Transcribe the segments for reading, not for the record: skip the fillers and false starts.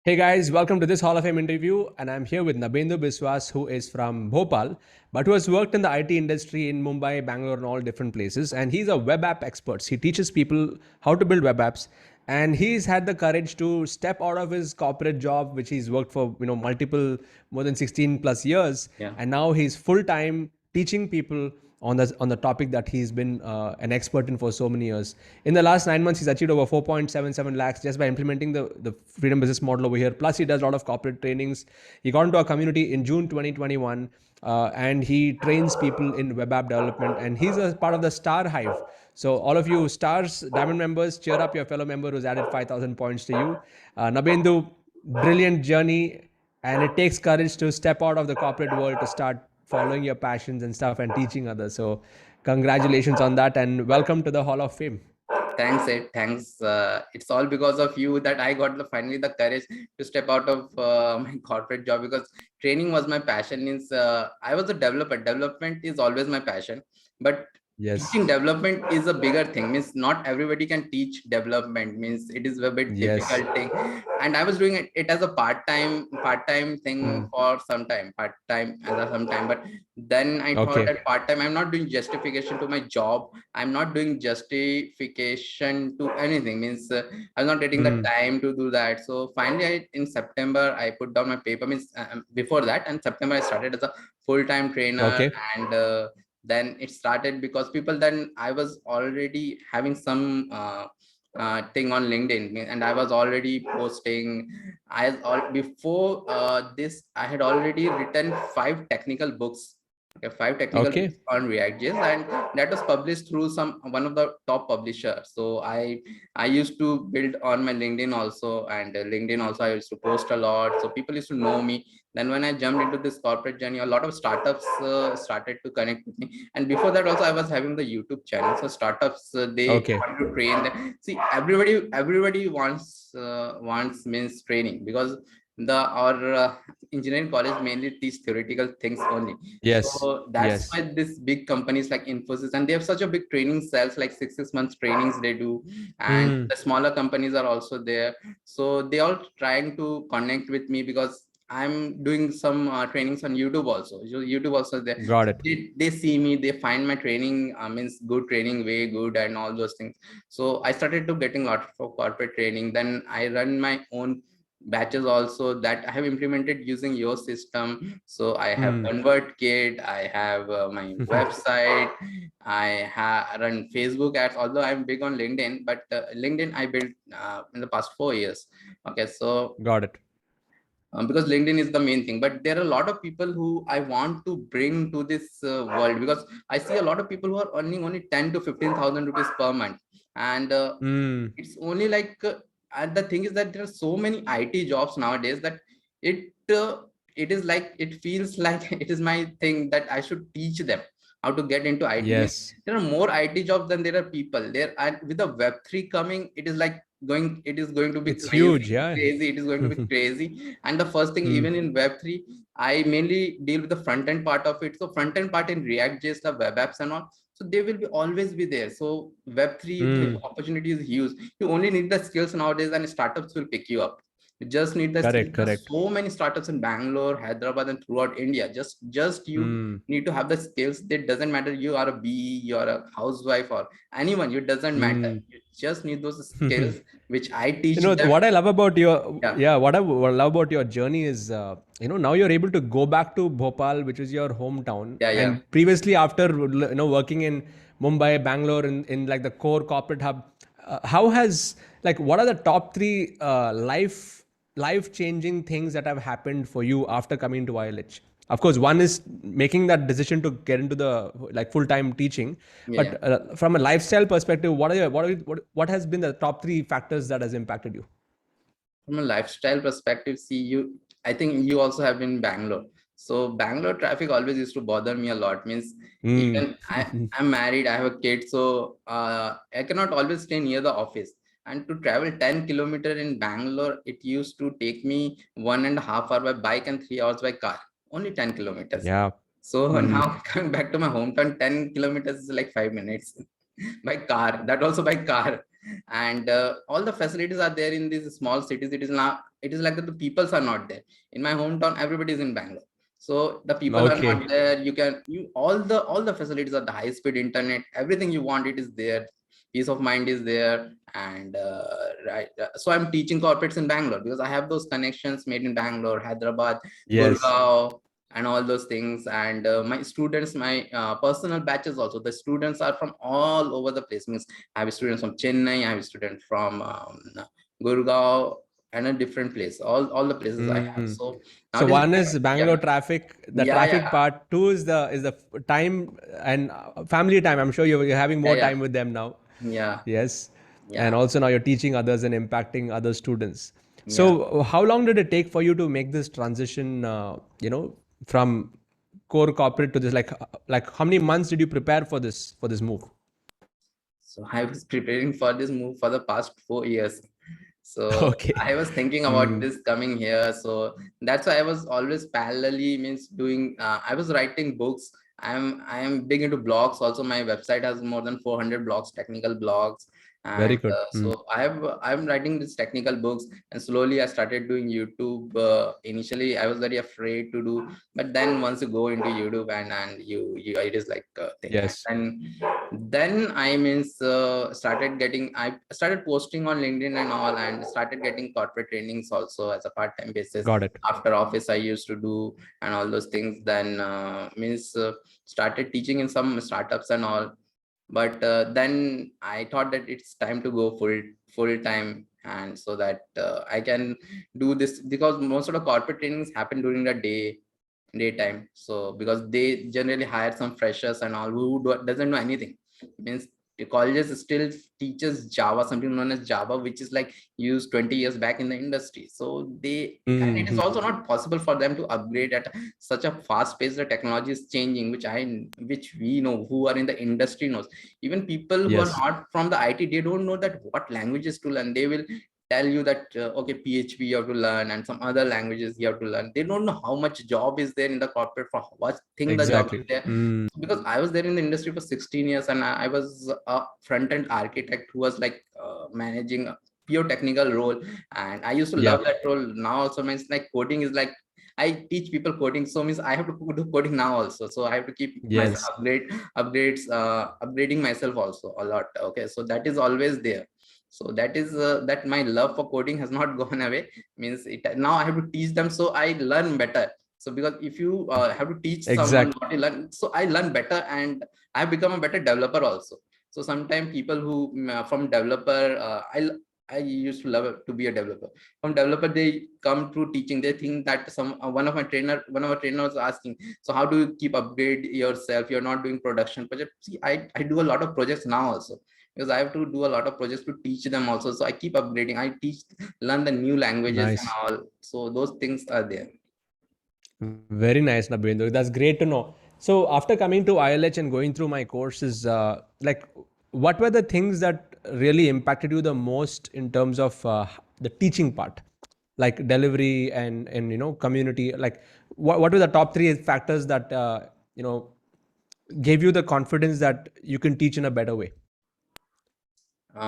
Hey guys, welcome to this Hall of Fame interview. And I'm here with Nabendhu Biswas, who is from Bhopal, but who has worked in the IT industry in Mumbai, Bangalore, and all different places. And he's a web app expert. He teaches people how to build web apps. And he's had the courage to step out of his corporate job, which he's worked for, multiple, more than 16 plus years. Yeah. And now he's full time teaching people on the topic that he's been an expert in for so many years. In the last 9 months, he's achieved over 4.77 lakhs just by implementing the freedom business model over here. Plus, he does a lot of corporate trainings. He got into our community in June 2021, and he trains people in web app development. And he's a part of the Star Hive. So all of you Stars Diamond members, cheer up your fellow member who's added 5,000 points to you. Nabendhu, brilliant journey, and it takes courage to step out of the corporate world to start following your passions and stuff and teaching others. So congratulations on that and welcome to the Hall of Fame. Thanks, Ed. Thanks. It's all because of you that I got finally the courage to step out of my corporate job, because training was my passion. I was a developer. Development is always my passion, but Yes. teaching development is a bigger thing. Means not everybody can teach development. Means it is a bit Yes. difficult thing. And I was doing it as a part-time thing for some time, but then I thought that part-time, I'm not doing justification to my job. I'm not doing justification to anything. Means I'm not getting the time to do that. So finally, in September, I put down my paper. Means before that, and September I started as a full-time trainer, and then it started because then I was already having some thing on LinkedIn, and I was already posting. Before this, I had already written 5 technical books. Okay, 5 technical books on React.js, and that was published through one of the top publishers. So I used to build on my LinkedIn also, and LinkedIn also I used to post a lot. So people used to know me. Then when I jumped into this corporate journey, a lot of startups started to connect with me. And before that also, I was having the YouTube channel. So startups, they want to train them. See, everybody wants means training, because our engineering college mainly teach theoretical things only. Yes. So that's why this big companies like Infosys, and they have such a big training cells, like 6 months trainings they do, and the smaller companies are also there. So they all trying to connect with me, because I'm doing some trainings on YouTube also. So YouTube also there. Got it. They see me, they find my training means good training, way good, and all those things. So I started to getting a lot of corporate training. Then I run my own batches also that I have implemented using your system. So I have ConvertKit, I have my website, I have run Facebook ads, although I'm big on LinkedIn, but LinkedIn I built in the past 4 years. Okay, so got it. Because LinkedIn is the main thing, but there are a lot of people who I want to bring to this world, because I see a lot of people who are earning only 10 to 15,000 rupees per month, and it's only like and the thing is that there are so many IT jobs nowadays that it it is like, it feels like it is my thing that I should teach them how to get into IT. Yes. There are more IT jobs than there are people there, and with the Web3 coming, it is like it is going to be It's huge, yeah. crazy. It is going to be crazy. And the first thing, even in Web3, I mainly deal with the front end part of it. So front end part in React.js, the web apps and all, so they will be always be there. So Web3 the opportunity is huge. You only need the skills nowadays, and startups will pick you up. You just need the skills. There's so many startups in Bangalore, Hyderabad, and throughout India. Just you need to have the skills. It doesn't matter you are a BE, you are a housewife, or anyone. It doesn't matter. You just need those skills, which I teach them. What I love about what I love about your journey is, now you're able to go back to Bhopal, which is your hometown. And previously, after, working in Mumbai, Bangalore, in like the core corporate hub, how has, like, what are the top 3 life-changing things that have happened for you after coming to ILH? Of course, one is making that decision to get into the like full-time teaching. But from a lifestyle perspective, what has been the top 3 factors that has impacted you? From a lifestyle perspective, I think you also have been in Bangalore. So Bangalore traffic always used to bother me a lot. Means even I'm married, I have a kid, so I cannot always stay near the office. And to travel 10 kilometers in Bangalore, it used to take me 1.5 hours by bike and 3 hours by car. Only 10 kilometers. Yeah. So now coming back to my hometown, 10 kilometers is like 5 minutes by car. That also by car. and all the facilities are there in these small cities. It is like that the peoples are not there. In my hometown, everybody is in Bangalore. So the people are not there. All the facilities are the high speed internet, everything you want, it is there. Peace of mind is there. And so I'm teaching corporates in Bangalore because I have those connections made in Bangalore, Hyderabad, Gurgaon, and all those things. And my students, my personal batches also, the students are from all over the place. Means I have students from Chennai, I have students from Gurgaon, and a different place, all the places I have. So one is Bangalore traffic, the traffic part. Two is the time and family time. I'm sure you're having more time with them now. Yes. And also now you're teaching others and impacting other students. So how long did it take for you to make this transition, from core corporate to this? Like how many months did you prepare for this move? So I was preparing for this move for the past 4 years. So I was thinking about this coming here. So that's why I was always parallelly doing, I was writing books. I am big into blogs. Also, my website has more than 400 blogs, technical blogs. And very good. So I'm writing these technical books, and slowly I started doing YouTube. Initially, I was very afraid to do, but then once you go into YouTube and you it is like thing. Yes. And then I started posting on LinkedIn and all, and started getting corporate trainings also as a part-time basis. Got it. After office I used to do and all those things. Then started teaching in some startups and all. But then I thought that it's time to go full time, and so that I can do this, because most of the corporate trainings happen during the daytime. So because they generally hire some freshers and all who doesn't know anything. Means the colleges still teaches Java, something known as Java, which is like used 20 years back in the industry. So and it is also not possible for them to upgrade at such a fast pace. The technology is changing, which we know, who are in the industry knows. Even people who are not from the IT, they don't know that what languages to learn. They will tell you that okay, PHP you have to learn, and some other languages you have to learn. They don't know how much job is there in the corporate, for what thing the job is there. Because I was there in the industry for 16 years, and I was a front-end architect who was like managing a pure technical role, and I used to love that role. Now also means like coding is like, I teach people coding, so means I have to do coding now also. So I have to keep myself upgrading myself also a lot. Okay, so that is always there. So that is that my love for coding has not gone away. Means now I have to teach them, so I learn better. So because if you have to teach someone what you learn, so I learn better, and I have become a better developer also. So sometimes people who from developer, I used to love to be a developer. From developer, they come through teaching. They think that one of our trainer was asking, so how do you keep upgrade yourself? You're not doing production project. See, I do a lot of projects now also, because I have to do a lot of projects to teach them also. So I keep upgrading. I learn the new languages and all. So those things are there. Very nice, Nabendhu. That's great to know. So after coming to ILH and going through my courses, like what were the things that really impacted you the most in terms of the teaching part, like delivery and community? Like what were the top 3 factors that gave you the confidence that you can teach in a better way?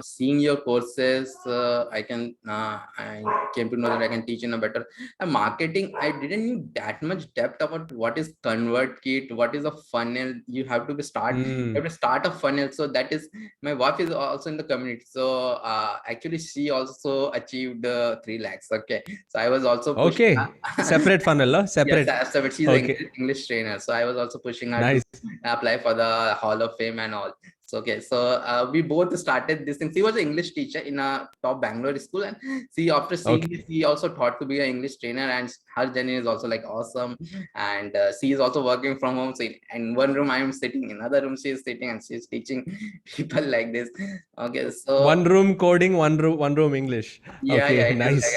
Seeing your courses, I came to know that I can teach in a better marketing. I didn't know that much depth about what is ConvertKit, what is a funnel. You have to you have to start a funnel. So that is, my wife is also in the community. So actually she also achieved 3 lakhs. Okay, so I was also pushing separate funnel, separate. Yes, separate. She's an English trainer, so I was also pushing her to apply for the Hall of Fame and all. So okay, so we both started this thing. She was an English teacher in a top Bangalore school, and she, after seeing this, she also taught to be an English trainer, and her journey is also like awesome. And she is also working from home. So in one room I am sitting, in another room she is sitting, and she is teaching people like this. Okay, so one room coding, one room English. Yeah, nice.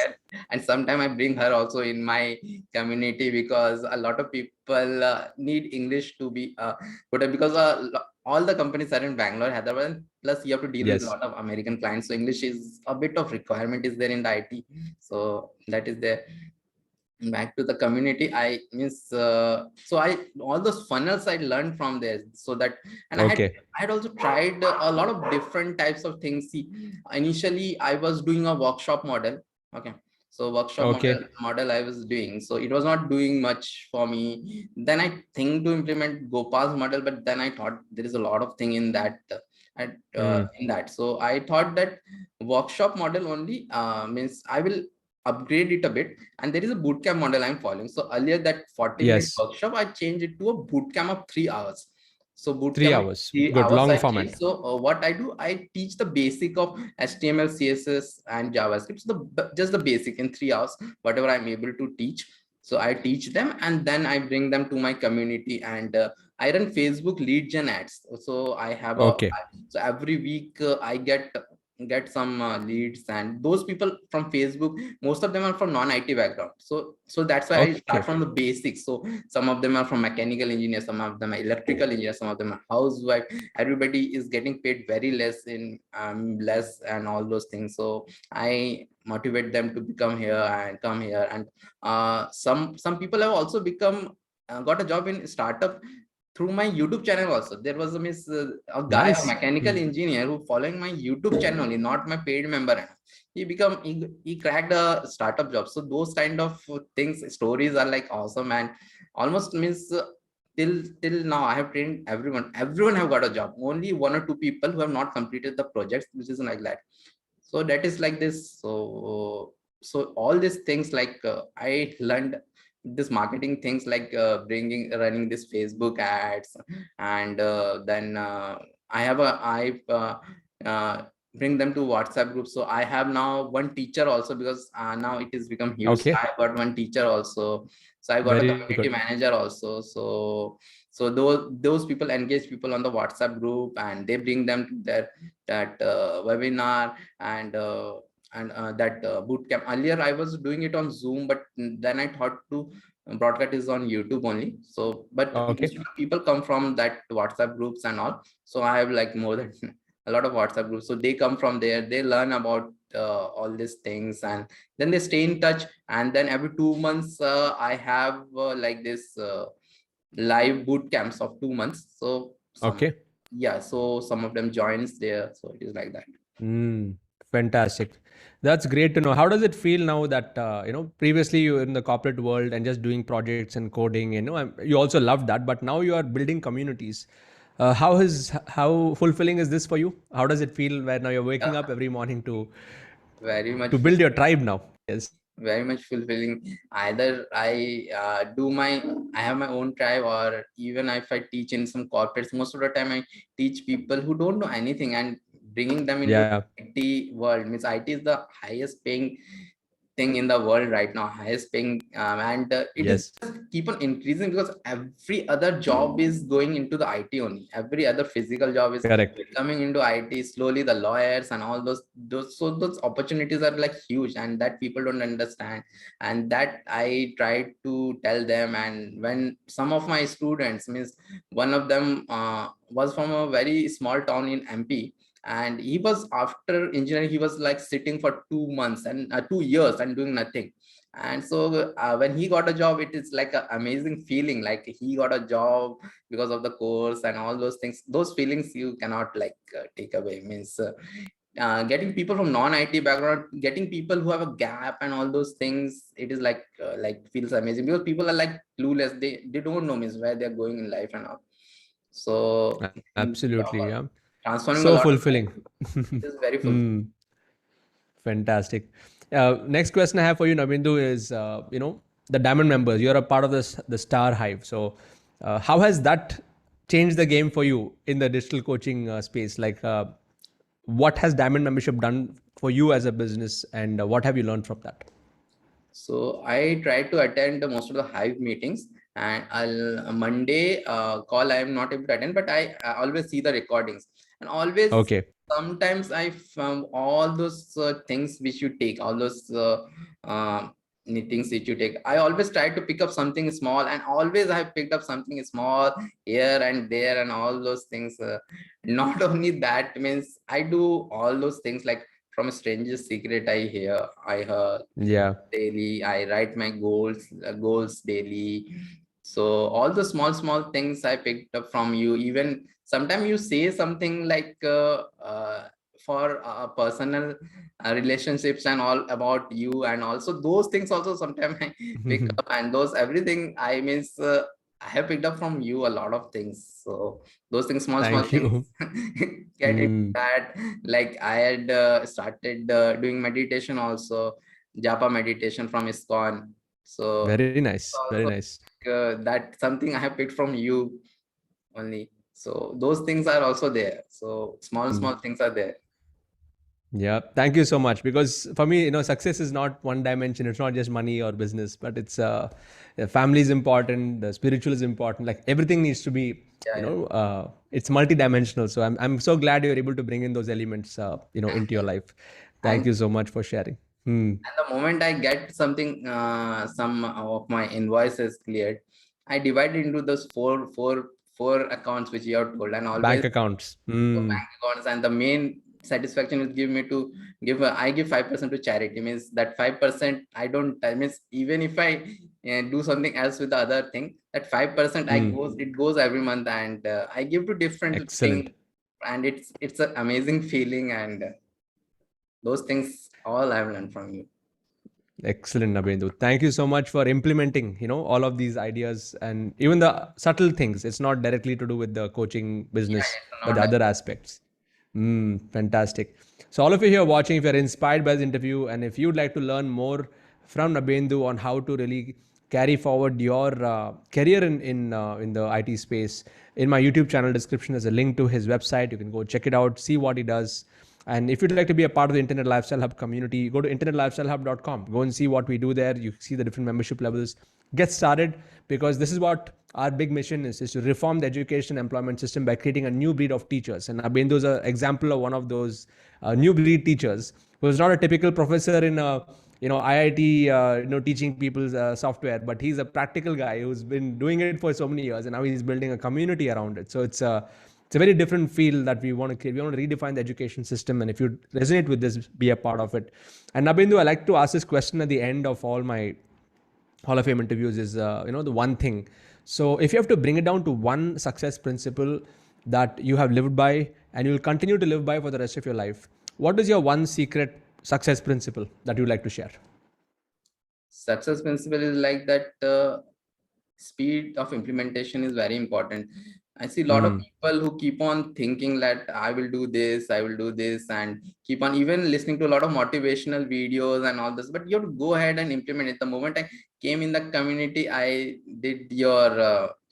And sometimes I bring her also in my community, because a lot of people need English to be good, because all the companies are in Bangalore, Hyderabad, plus you have to deal with a lot of American clients. So English is a bit of requirement is there in the IT. So that is there. back to the community, I means so I all those funnels I learned from there, so that, and Okay. I had also tried a lot of different types of things. See, initially I was doing a workshop model. Okay, so workshop Okay. model I was doing, so it was not doing much for me. Then I think to implement Gopal's model, but then I thought there is a lot of thing in that in that, so I thought that workshop model only means I will upgrade it a bit, and there is a bootcamp model I'm following. So earlier that 40-minute Yes. workshop, I changed it to a bootcamp of 3 hours. So Three bootcamp of hours. three Good. hours Long I changed. format. So what I do, I teach the basic of HTML, CSS, and JavaScript. So just the basic in 3 hours, whatever I'm able to teach. So I teach them, and then I bring them to my community, and I run Facebook lead gen ads. So I have a, Okay. so every week I get some leads, and those people from Facebook, most of them are from non-IT background. So that's why I Okay. start from the basics. So some of them are from mechanical engineers, some of them are electrical engineers, some of them are housewife. Everybody is getting paid very less in less and all those things. So I motivate them to become here and come here. And some people have also become got a job in startup through my YouTube channel also. There was a guy, a Nice. mechanical engineer, who following my YouTube channel only, not my paid member. He cracked a startup job. So those kind of things, stories are like awesome, and almost means till now I have trained everyone. Everyone have got a job. Only one or two people who have not completed the projects, which is like that. So that is like this. So all these things, like I learned this marketing things, like running this Facebook ads, and then I have a I uh, bring them to WhatsApp groups. So I have now one teacher also, because now it has become huge. So Okay. I got one teacher also. So I got a Very community good. manager also. So those people engage people on the WhatsApp group, and they bring them to their that webinar, and that boot camp. Earlier I was doing it on Zoom, but then I thought to broadcast is on YouTube only. So but Okay. most of the people come from that WhatsApp groups and all. So I have like more than a lot of WhatsApp groups. So they come from there, they learn about all these things, and then they stay in touch. And then every 2 months I have like this live boot camps of 2 months. So Okay. yeah, so some of them joins there. So it is like that. Fantastic. That's great to know. How does it feel now that previously you were in the corporate world and just doing projects and coding? You also loved that, but now you are building communities. How fulfilling is this for you? How does it feel where now you're waking Yeah, up every morning to very much to build your tribe now? Yes. very much fulfilling. Either I I have my own tribe, or even if I teach in some corporates, most of the time I teach people who don't know anything, and bringing them into Yeah. IT world. Means IT is the highest paying thing in the world right now, highest paying, and it is Yes. keep on increasing, because every other job is going into the IT only. Every other physical job is Correct. coming into IT slowly. The lawyers and all those opportunities are like huge, and that people don't understand. And that I try to tell them. And when some of my students, means one of them was from a very small town in MP, and he was, after engineering, he was like sitting for 2 months and 2 years and doing nothing. And so when he got a job, it is like an amazing feeling, like he got a job because of the course and all those things. Those feelings you cannot like take away. Means getting people from non-IT background, getting people who have a gap and all those things, it is like feels amazing, because people are like clueless. They don't know means where they're going in life and all. So Absolutely. Yeah. transforming a So lot of fulfilling. life is very fulfilling. Hmm. Fantastic. Next question I have for you, Nabendhu, is the Diamond members. You're a part of the Star Hive. So, how has that changed the game for you in the digital coaching space? Like, what has Diamond membership done for you as a business, and what have you learned from that? So I try to attend most of the Hive meetings, and I'll Monday call I am not able to attend, but I always see the recordings. And always, Okay. sometimes I found all those things which you take, all those uh, things which you take. I always try to pick up something small, and always I have picked up something small here and there, and all those things. Not only that, means I do all those things like from a stranger's secret I hear. I heard Yeah. daily. I write my goals daily. So all the small things I picked up from you. Even sometimes you say something like for personal relationships and all about you, and also those things also sometimes I pick up, and those everything I means I have picked up from you a lot of things. So those things, small Thank things, you. get into Mm. that. Like I had started doing meditation also, Japa meditation from ISKCON. So Very nice. Very also nice. that something I have picked from you only. So those things are also there. So Mm. small things are there. Yeah, thank you so much. Because for me, success is not one dimension. It's not just money or business, but it's family is important. The spiritual is important. Like everything needs to be, Yeah, yeah. it's multidimensional. So I'm so glad you're able to bring in those elements, into your life. Thank And you so much for sharing. Hmm. the moment I get something, some of my invoices cleared, I divide it into those four accounts which you have told, and always Bank accounts. for Hmm. bank accounts. And the main satisfaction is give me to give I give 5% to charity. Means that 5% I don't, I means even if I do something else with the other thing, that 5% I Hmm. goes, it goes every month, and I give to different Excellent. thing, and it's an amazing feeling. And those things all I've learned from you. Excellent, Nabendhu. Thank you so much for implementing, all of these ideas and even the subtle things. It's not directly to do with the coaching Yeah, business, it's but not the other aspects. Fantastic. So all of you here watching, if you're inspired by this interview and if you'd like to learn more from Nabendhu on how to really carry forward your career in the IT space, in my YouTube channel description there's a link to his website. You can go check it out, see what he does. And if you'd like to be a part of the Internet Lifestyle Hub community, go to internetlifestylehub.com. Go and see what we do there. You see the different membership levels. Get started, because this is what our big mission is to reform the education employment system by creating a new breed of teachers. And Abendhu is an example of one of those new breed teachers who is not a typical professor in a IIT teaching people software, but he's a practical guy who's been doing it for so many years, and now he's building a community around it. So it's a very different field that we want to create. We want to redefine the education system, and if you resonate with this, be a part of it. And Nabendhu, I like to ask this question at the end of all my Hall of Fame interviews: is the one thing. So if you have to bring it down to one success principle that you have lived by and you will continue to live by for the rest of your life, what is your one secret success principle that you'd like to share? success principle is like that. Speed of implementation is very important. I see a lot of Mm. people who keep on thinking that I will do this, and keep on even listening to a lot of motivational videos and all this. But you have to go ahead and implement it. The moment I came in the community, I did your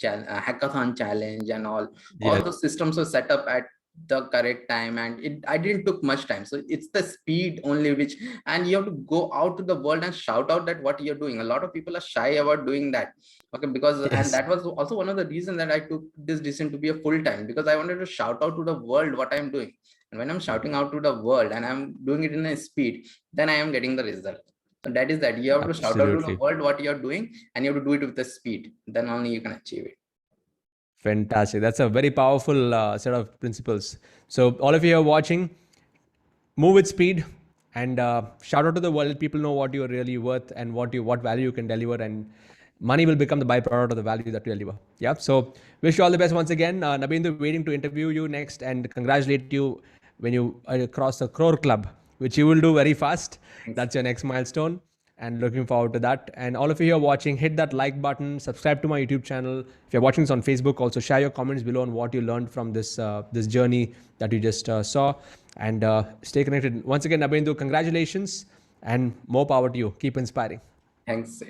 hackathon challenge and all Yes. those systems were set up at the correct time, and I didn't took much time. So it's the speed only which, and you have to go out to the world and shout out that what you're doing. A lot of people are shy about doing that. Okay, because and Yes. that was also one of the reasons that I took this decision to be a full time, because I wanted to shout out to the world what I'm doing. And when I'm shouting out to the world and I'm doing it in a speed, then I am getting the result. So that is that you have to shout out to the Absolutely. world what you're doing, and you have to do it with the speed. Then only you can achieve it. Fantastic. That's a very powerful set of principles. So all of you are watching, move with speed, and shout out to the world. Let people know what you're really worth and what value you can deliver, and money will become the byproduct of the value that you deliver. Yeah. So wish you all the best once again. Nabendhu, waiting to interview you next and congratulate you when you cross the crore club, which you will do very fast. Thanks. That's your next milestone, and looking forward to that. And all of you here watching, hit that like button, subscribe to my YouTube channel. If you're watching this on Facebook, also share your comments below on what you learned from this journey that you just saw, and stay connected. Once again, Nabendhu, congratulations and more power to you. Keep inspiring. Thanks.